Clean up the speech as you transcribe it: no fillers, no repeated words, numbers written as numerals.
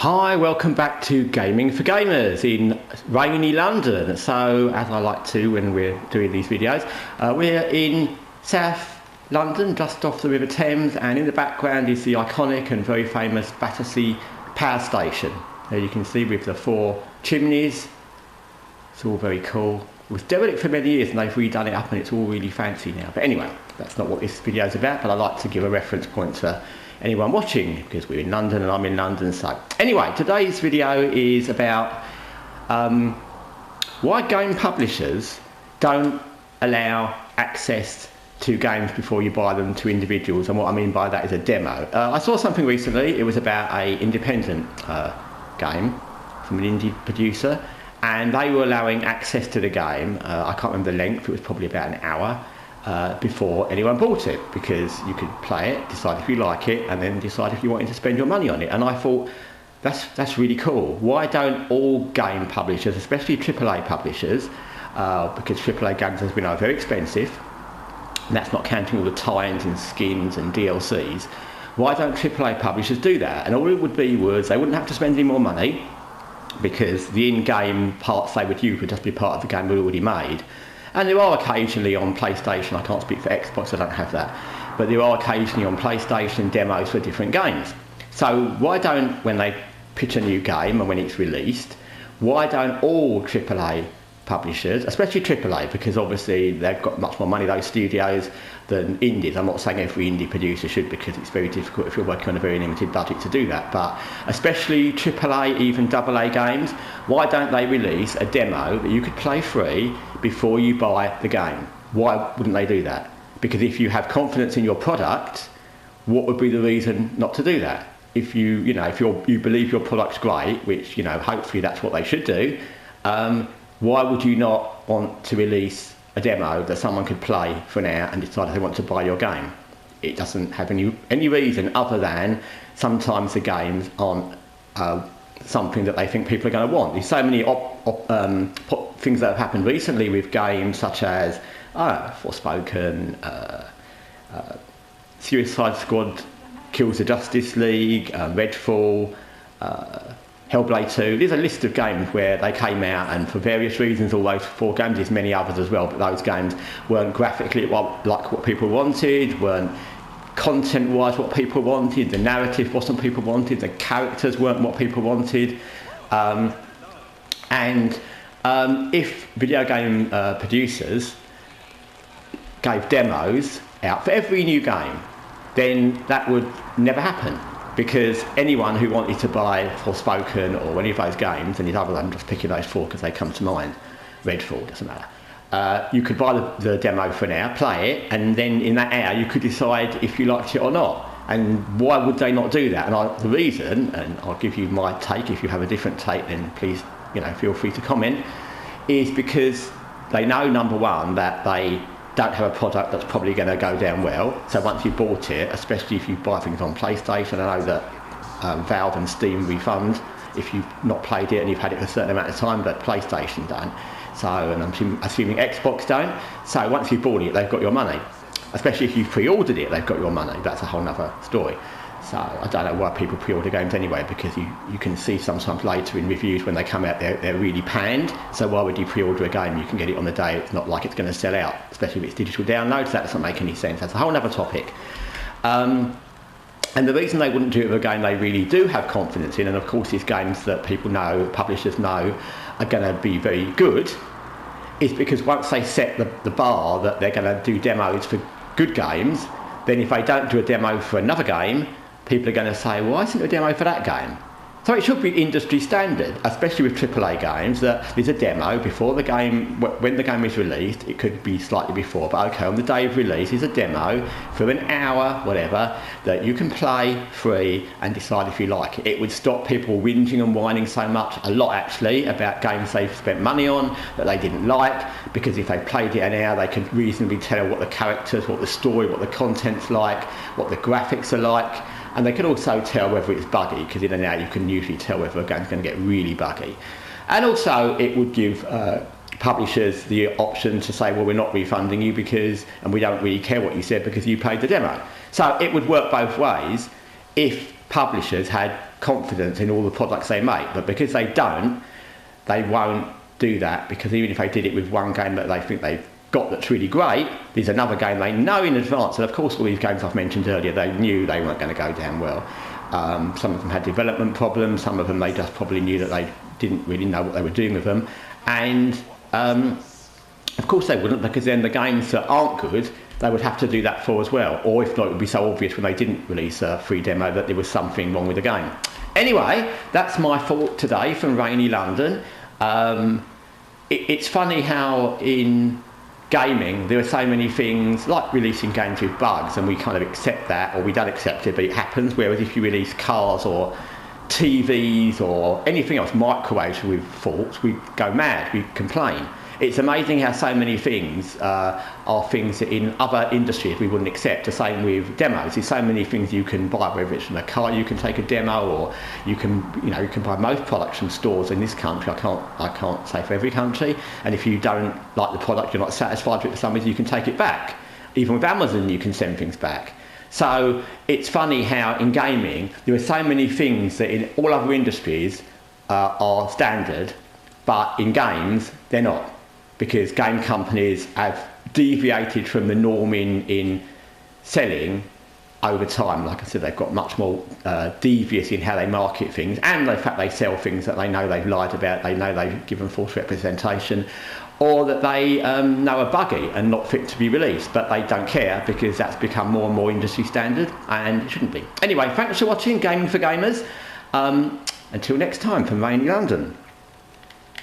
Hi, welcome back to Gaming for Gamers in rainy London. So, as I like to when we're doing these videos, we're in South London, just off the River Thames, and in the background is the iconic and very famous Battersea Power Station. There you can see with the 4 chimneys. It's all very cool. It was derelict for many years and they've redone it up and it's all really fancy now. But anyway, that's not what this video is about, but I like to give a reference point to anyone watching because we're in London and I'm in London. So anyway, today's video is about why game publishers don't allow access to games before you buy them to individuals, and what I mean by that is a demo. I saw something recently. It was about a independent game from an indie producer, and they were allowing access to the game. I can't remember the length, it was probably about an hour before anyone bought it, because you could play it, decide if you like it, and then decide if you wanted to spend your money on it. And I thought, that's really cool. Why don't all game publishers, especially AAA publishers, because AAA games, as we know, are very expensive, and that's not counting all the tie-ins and skins and DLCs, why don't AAA publishers do that? And all it would be was they wouldn't have to spend any more money, because the in-game parts they would use would just be part of the game we already made. And there are occasionally on PlayStation, I can't speak for Xbox, I don't have that, but there are occasionally on PlayStation demos for different games. So why don't, when they pitch a new game and when it's released, why don't all AAA publishers, especially AAA, because obviously they've got much more money, those studios, than indies. I'm not saying every indie producer should, because it's very difficult if you're working on a very limited budget to do that, but especially AAA, even AA games, why don't they release a demo that you could play free before you buy the game? Why wouldn't they do that? Because if you have confidence in your product, what would be the reason not to do that? If you believe your product's great, which, hopefully that's what they should do, why would you not want to release a demo that someone could play for an hour and decide if they want to buy your game? It doesn't have any reason other than sometimes the games aren't something that they think people are going to want. There's so many things that have happened recently with games such as Forspoken, Suicide Squad Kills the Justice League, Redfall, Hellblade 2. There's a list of games where they came out, and for various reasons, all those 4 games, there's many others as well, but those games weren't graphically like what people wanted, weren't content-wise what people wanted, the narrative wasn't what people wanted, the characters weren't what people wanted. If video game producers gave demos out for every new game, then that would never happen. Because anyone who wanted to buy Forspoken or any of those games, and other than just picking those 4 because they come to mind, Redfall, doesn't matter, you could buy the demo for an hour, play it, and then in that hour you could decide if you liked it or not. And why would they not do that? And the reason, and I'll give you my take, if you have a different take then please feel free to comment, is because they know, number one, that they don't have a product that's probably going to go down well. So once you've bought it, especially if you buy things on PlayStation, I know that Valve and Steam refund if you've not played it and you've had it for a certain amount of time, but PlayStation don't. So, and I'm assuming Xbox don't. So once you've bought it, they've got your money. Especially if you've pre-ordered it, they've got your money. That's a whole nother story. So I don't know why people pre-order games anyway, because you can see sometimes later in reviews when they come out, they're really panned. So why would you pre-order a game? You can get it on the day. It's not like it's going to sell out, especially if it's digital downloads. That doesn't make any sense. That's a whole other topic. And the reason they wouldn't do it with a game they really do have confidence in, and of course it's games that people know, publishers know, are going to be very good, is because once they set the bar that they're going to do demos for good games, then if they don't do a demo for another game, people are going to say, why isn't there a demo for that game? So it should be industry standard, especially with AAA games, that there's a demo before the game, when the game is released. It could be slightly before, but okay, on the day of release there's a demo for an hour, whatever, that you can play free and decide if you like it. It would stop people whinging and whining so much, a lot actually, about games they've spent money on that they didn't like, because if they played it an hour they could reasonably tell what the characters, what the story, what the content's like, what the graphics are like. And they can also tell whether it's buggy, because in an hour you can usually tell whether a game's going to get really buggy. And also it would give publishers the option to say, well, we're not refunding you and we don't really care what you said because you played the demo. So it would work both ways if publishers had confidence in all the products they make, but because they don't, they won't do that, because even if they did it with one game that they think they've got that's really great, there's another game they know in advance, and of course all these games I've mentioned earlier, they knew they weren't going to go down well. Some of them had development problems, some of them they just probably knew that they didn't really know what they were doing with them, and of course they wouldn't, because then the games that aren't good, they would have to do that for as well, or if not, it would be so obvious when they didn't release a free demo that there was something wrong with the game. Anyway, that's my thought today from rainy London. It's funny how in gaming there are so many things like releasing games with bugs, and we kind of accept that, or we don't accept it, but it happens. Whereas if you release cars or TVs or anything else, microwaves with faults, we go mad, we complain. It's amazing how so many things are things that in other industries we wouldn't accept. The same with demos. There's so many things you can buy, whether it's from a car you can take a demo, or you can buy most products from stores in this country. I can't say for every country. And if you don't like the product, you're not satisfied with it for some reason, you can take it back. Even with Amazon, you can send things back. So it's funny how in gaming there are so many things that in all other industries are standard, but in games they're not. Because game companies have deviated from the norm in selling over time. Like I said, they've got much more devious in how they market things, and the fact they sell things that they know they've lied about, they know they've given false representation, or that they know are buggy and not fit to be released, but they don't care because that's become more and more industry standard, and it shouldn't be. Anyway, thanks for watching Gaming for Gamers. Until next time, from rainy London.